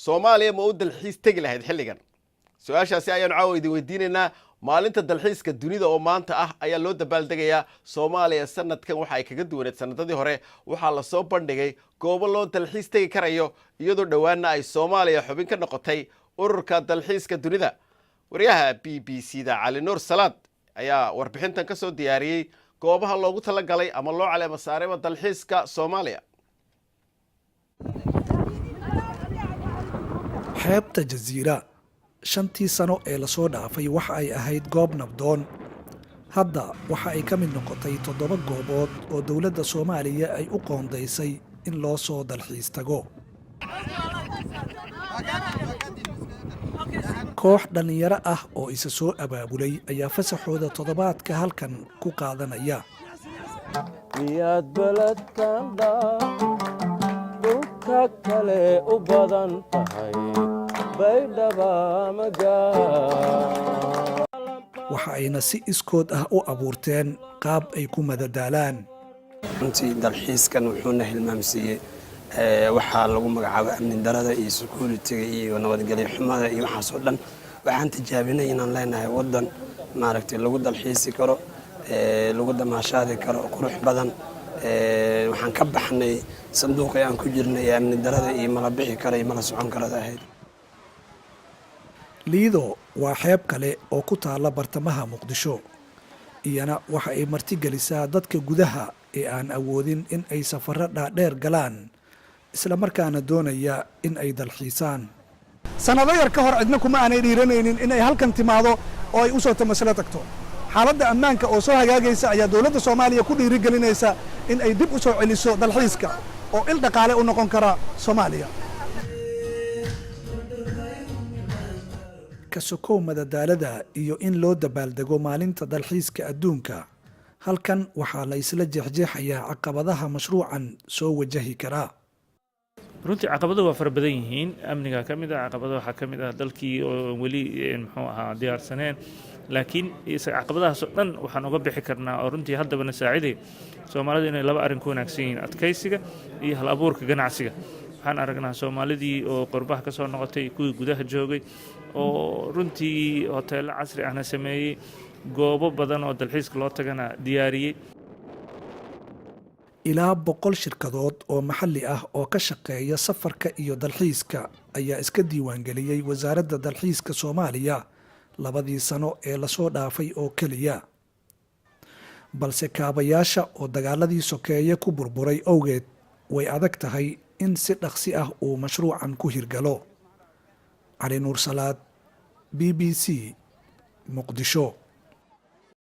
Soomaaliya ma u dalxiis tagi lahayd xilligan su-aashaasi ayaan caawidi weydiinaynaa maalinta dalxiiska dunida oo maanta ah ayaa loo dabaaldegayaa Soomaaliya sanadkan waxa ay kaga duwaneed sanadadii hore waxaa la soo bandhigay goobo loo dalxiis tagi karayo iyadoo dhawaana ay Soomaaliya xubin ka noqotay ururka dalxiiska dunida wariyaha BBC-da Cali Nuur Salaad ayaa warbixintan ka soo diyaariyay goobaha loogu talagalay ama loo caleema saaray dalxiiska Soomaaliya xeebta Jaziira shantii sano ee la soo dhaafay waxa ay ahayd goob nabdoon hadda waxa ay ka mid noqotay 7 goobood oo dawladda Soomaaliya ay u qoondeysay in loo soo dalxiis tago koox dhalinyaro ah oo isa soo abaabulay ayaa fasaxooda toddobaadka halkan ku qaadanaya miyaad baladkan dhulka kale u badan tahay baydhaba waxa ayna si iskood ah u abuurteen qaab ay ku madadaalaan runtii dalxiiskan wuxuuna hilmaamsiiyey waxaa lagu magacaabo amni darada iyo security-ga iyo nabadgelyo xumada iyo waxaas oo dhan waxaan tijaabinay inaan leenahay wadan maaragtay lagu dalxiisi karo lagu damaashaadi karo qurux badan waxaan ka baxnay sanduuqii aan ku jirnay amni darada iyo mala bixi kara iyo mala socon karada ahayd Liido waa xeeb kale oo ku taala bartamaha Muqdisho iyana waxa ay martigelisaa dadka gudaha ee aan awoodin in ay safarro dhaadheer galaan isla markaana doonaya in ay dalxiisaan sanado yar ka hor cidna kuma aanay dhiiranaynin in ay halkan timaado oo ay u soo tamaslo tagto xaaladda ammaanka oo soo hagaagaysa ayaa dawladda Soomaaliya ku dhiirigelinaysa in ay dib u soo celiso dalxiiska oo il dhaqaale u noqon kara Soomaaliya ka sokow madadaalada iyo in loo dabaaldego maalinta dalxiiska adduunka halkan waxaa la isla jeexjeexayaa caqabadaha mashruucan soo wajahi karaa runtii caqabadu waa fara badan yihiin amniga ka mid ah caqabado waxa ka mid ah dalkii oo weli muxuu ahaa diyaarsaneen laakiin caqabadahaas oo dhan waxaan uga bixi karnaa oo runtii haddaba saaciday Soomaalida inay laba arrin ku wanaagsan yihiin adkaysiga iyo hal abuurka ganacsiga waxaan aragnaa Soomaalidii oo qurbaha ka soo noqotay kuwii gudaha joogay oo runtii hoteelo casri ahna sameeyay goobo badan oo dalxiiska loo tagana diyaariyay ilaa 100 shirkadood oo maxalli ah oo ka shaqeeya safarka iyo dalxiiska ayaa iska diiwaan geliyay wasaaradda dalxiiska Soomaaliya 2 sano ee la soo dhaafay oo kaliya balse kaabayaasha oo dagaaladii sokeeye ku burburay awgeed way adag tahay in si dhaqsi ah uu mashruucan ku hirgalo Cali Nuur Salaad BBC Muqdisho